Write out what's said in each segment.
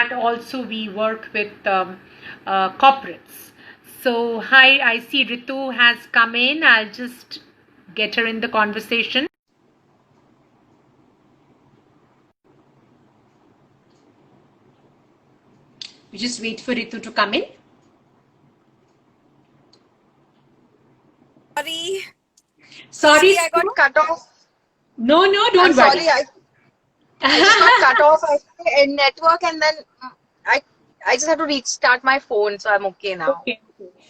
and also we work with corporates. So, hi, I see Ritu has come in. I'll just get her in the conversation. We just wait for Ritu to come in. Sorry, I got cut off. No, don't worry. Sorry, I just got cut off in network, and then I just had to restart my phone, so I'm okay now. Okay.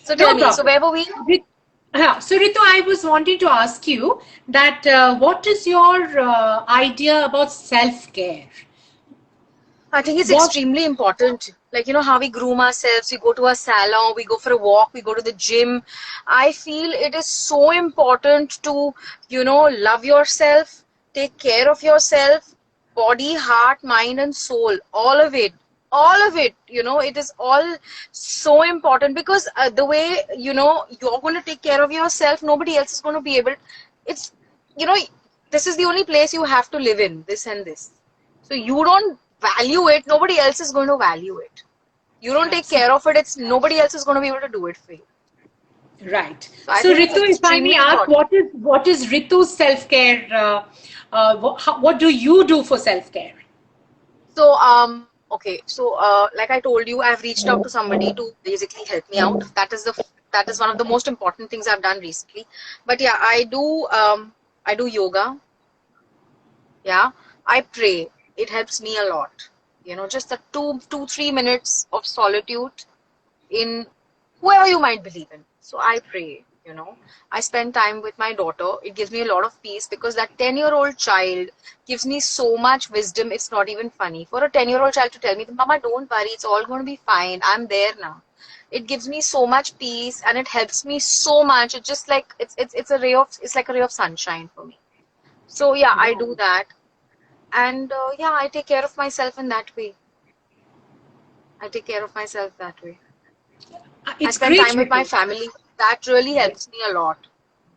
So tell me, so where were we? So Ritu, I was wanting to ask you that what is your idea about self-care? I think it's extremely important. Like, you know, how we groom ourselves, we go to a salon, we go for a walk, we go to the gym. I feel it is so important to, you know, love yourself, take care of yourself, body, heart, mind, and soul, all of it. All of it, you know, it is all so important because the way, you know, you're going to take care of yourself, nobody else is going to be able. It's, you know, this is the only place you have to live in, this and this. So you don't value it, nobody else is going to value it. You don't take care of it, it's nobody else is going to be able to do it for you. Right. So Ritu, if I may ask, what is Ritu's self-care? What do you do for self-care? So okay, so like I told you, I've reached out to somebody to basically help me out. That is one of the most important things I've done recently. But yeah, I do yoga. Yeah, I pray. It helps me a lot. You know, just the 3 minutes of solitude in whoever you might believe in. So I pray, you know. I spend time with my daughter. It gives me a lot of peace because that 10-year-old child gives me so much wisdom. It's not even funny. For a 10-year-old child to tell me, Mama, don't worry, it's all going to be fine. I'm there now. It gives me so much peace and it helps me so much. It's just like it's like a ray of sunshine for me. So yeah, I do that. And yeah, I take care of myself in that way. I take care of myself that way. I spend time with my family. That really helps me a lot.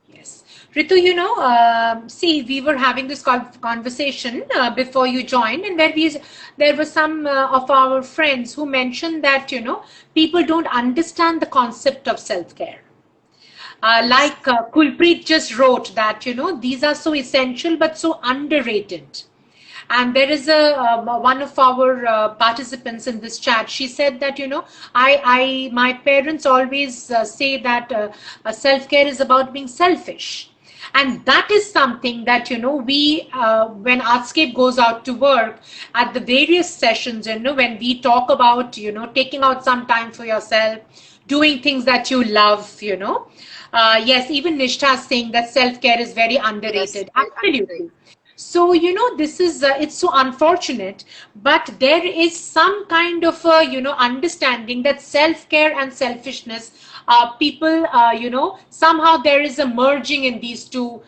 Yes. Ritu, you know, see, we were having this conversation before you joined, and there were some of our friends who mentioned that, you know, people don't understand the concept of self-care. Like Kulpreet just wrote that, you know, these are so essential but so underrated. And there is one of our participants in this chat. She said that, you know, my parents always say that self-care is about being selfish. And that is something that, you know, we, when Artscape goes out to work at the various sessions, you know, when we talk about, you know, taking out some time for yourself, doing things that you love, you know. Yes, even Nishtha is saying that self-care is very underrated. Yes, absolutely. So, you know, this is, it's so unfortunate, but there is some kind of, you know, understanding that self-care and selfishness, people, you know, somehow there is a merging in these two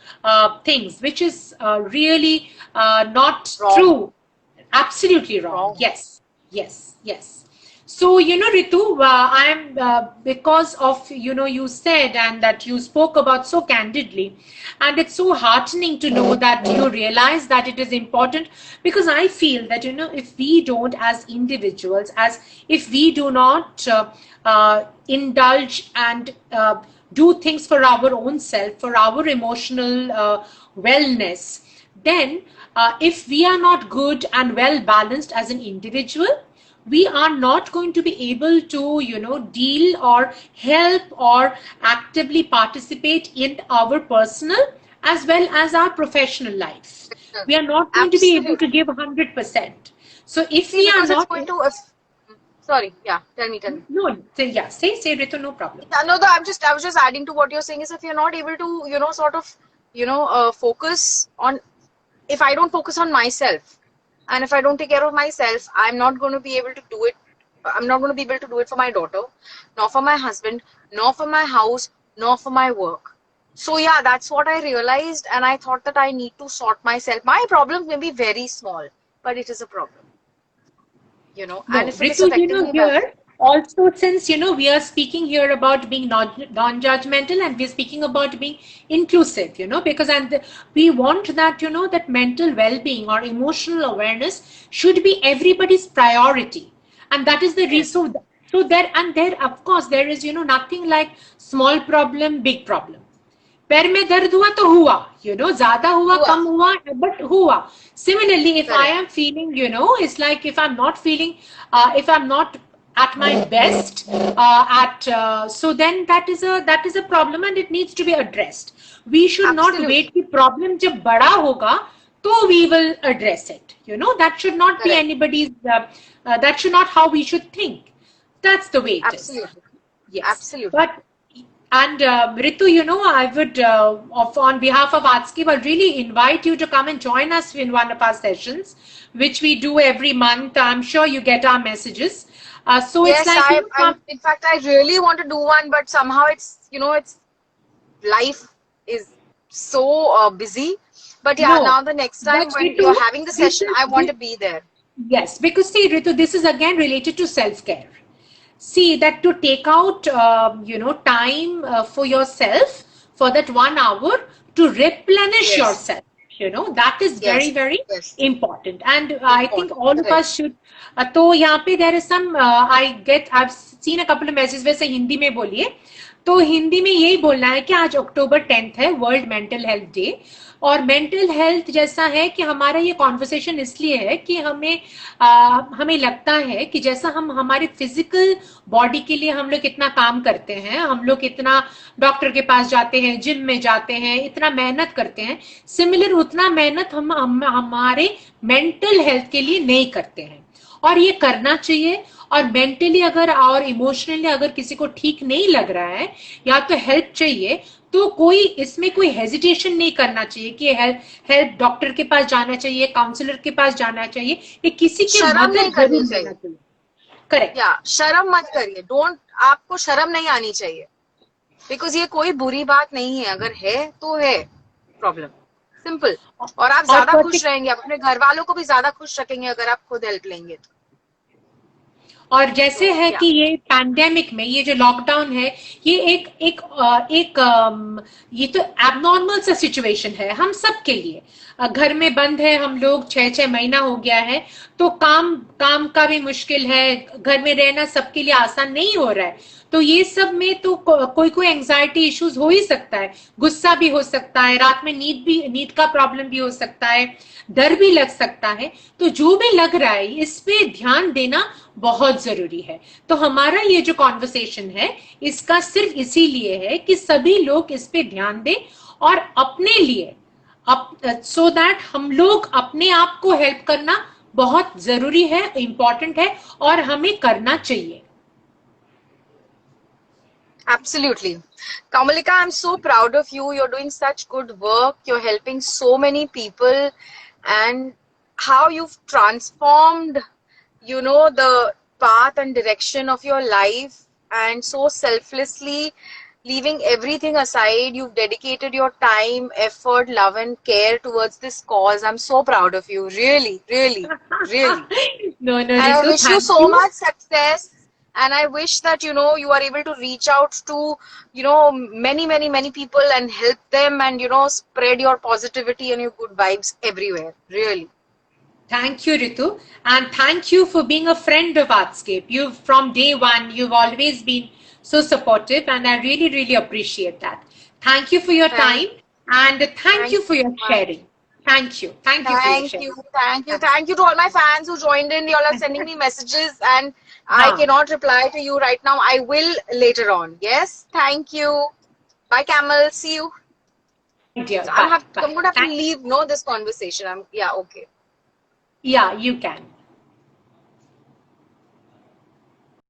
things, which is really not true. Absolutely wrong. Yes, yes, yes. So, you know, Ritu, because of, you know, you said and that you spoke about so candidly, and it's so heartening to know that you realize that it is important, because I feel that, you know, if we don't as individuals, if we do not indulge and do things for our own self, for our emotional wellness, then if we are not good and well balanced as an individual, we are not going to be able to, you know, deal or help or actively participate in our personal as well as our professional life. We are not going to be able to give 100%. So if we are not going to, sorry, yeah, tell me. No, yeah, say Ritu, no problem. Yeah, no, I was just adding to what you're saying is if you're not able to, you know, sort of, you know, focus on, if I don't focus on myself, and if I don't take care of myself, I'm not going to be able to do it. I'm not going to be able to do it for my daughter, nor for my husband, nor for my house, nor for my work. So yeah, that's what I realized, and I thought that I need to sort myself. My problems may be very small, but it is a problem. You know, no, and if Ritu, you know, here also, since, you know, we are speaking here about being non-judgmental and we're speaking about being inclusive, you know, because we want that, you know, that mental well-being or emotional awareness should be everybody's priority. And that is the Yes. reason. So there, and there, of course, there is, nothing like small problem, big problem. पैर में दर्द हुआ तो हुआ, ज्यादा हुआ, Hua. कम हुआ, but हुआ. Similarly, if I Correct. am feeling, it's like if I'm not feeling, if I'm not at my best, so then that is a problem and it needs to be addressed. We should not Absolutely. wait कि problem जब बड़ा होगा तो we will address it. That should not be Correct. anybody's. That should not how we should think. That's the way it is. Absolutely. Yes. Absolutely. But and Ritu, I would, on behalf of Artscape, I'll really invite you to come and join us in one of our sessions, which we do every month. I'm sure you get our messages. So Yes, it's like, in fact, I really want to do one, but somehow it's, it's life is so busy. But yeah, No, now the next time but when Ritu, you're having the this session, is- I want to be there. yes, because see, Ritu, this is again related to self-care. See that to take out, time for yourself for that 1 hour to replenish Yes. yourself. That is very, Yes. very Yes. important. And I think Important. all of Correct. us should. तो यहाँ पे there is some, I've seen a couple of messages. वैसे हिंदी में बोलिए. तो हिंदी में यही बोलना है कि आज अक्टूबर 10th है, वर्ल्ड मेंटल हेल्थ डे. और मेंटल हेल्थ जैसा है कि हमारा ये कॉन्वर्सेशन इसलिए है कि हमें लगता है कि जैसा हम हमारे फिजिकल बॉडी के लिए हम लोग इतना काम करते हैं, हम लोग इतना डॉक्टर के पास जाते हैं, जिम में जाते हैं, इतना मेहनत करते हैं, सिमिलर उतना मेहनत हम हमारे मेंटल हेल्थ के लिए नहीं करते हैं. और ये करना चाहिए. और मेंटली अगर और इमोशनली अगर किसी को ठीक नहीं लग रहा है या तो हेल्प चाहिए, तो इसमें कोई हेजिटेशन नहीं करना चाहिए कि हेल्प डॉक्टर के पास जाना चाहिए, काउंसलर के पास जाना चाहिए, ये किसी के शर्म मदद नहीं करनी जरूर चाहिए. लेना चाहिए. करेक्ट. या शर्म मत करिए. आपको शर्म नहीं आनी चाहिए. बिकॉज ये कोई बुरी बात नहीं है. अगर है तो है प्रॉब्लम. सिंपल. और आप ज्यादा खुश रहेंगे, अपने घर वालों को भी ज्यादा खुश रखेंगे अगर आप खुद हेल्प लेंगे तो. और जैसे है कि ये पैंडेमिक में ये जो लॉकडाउन है, ये ये तो एबनॉर्मल सा सिचुएशन है हम सब के लिए. घर में बंद है हम लोग, 6 महीना हो गया है, तो काम का भी मुश्किल है, घर में रहना सबके लिए आसान नहीं हो रहा है. तो ये सब में तो कोई एंजाइटी इश्यूज हो ही सकता है, गुस्सा भी हो सकता है, रात में नींद का प्रॉब्लम भी हो सकता है, डर भी लग सकता है. तो जो भी लग रहा है इस पे ध्यान देना बहुत जरूरी है. तो हमारा ये जो कॉन्वर्सेशन है इसका सिर्फ इसीलिए है कि सभी लोग इस पे ध्यान दें और अपने लिए सो दैट हम लोग अपने आप को हेल्प करना बहुत जरूरी है, इंपॉर्टेंट है और हमें करना चाहिए. Absolutely. Kamalika, I'm so proud of you. You're doing such good work. You're helping so many people, and how you've transformed, the path and direction of your life, and so selflessly leaving everything aside, you've dedicated your time, effort, love, and care towards this cause. I'm so proud of you. Really, really, really. No, And I Ritu, wish you thank so you. much success. And I wish that, you are able to reach out to, many, many, many people and help them and, spread your positivity and your good vibes everywhere. Really. Thank you, Ritu. And thank you for being a friend of Artscape. From day one, you've always been so supportive and I really, really appreciate that. Thank you for your time and thank you for your sharing. Thank you. Thank you for your sharing. Thank you to all my fans who joined in. You all are sending me messages and I cannot reply to you right now. I will later on. Yes. Thank you. Bye, Camel. See you. Dear, So I'm going to have to leave, this conversation. Yeah, okay. Yeah, you can.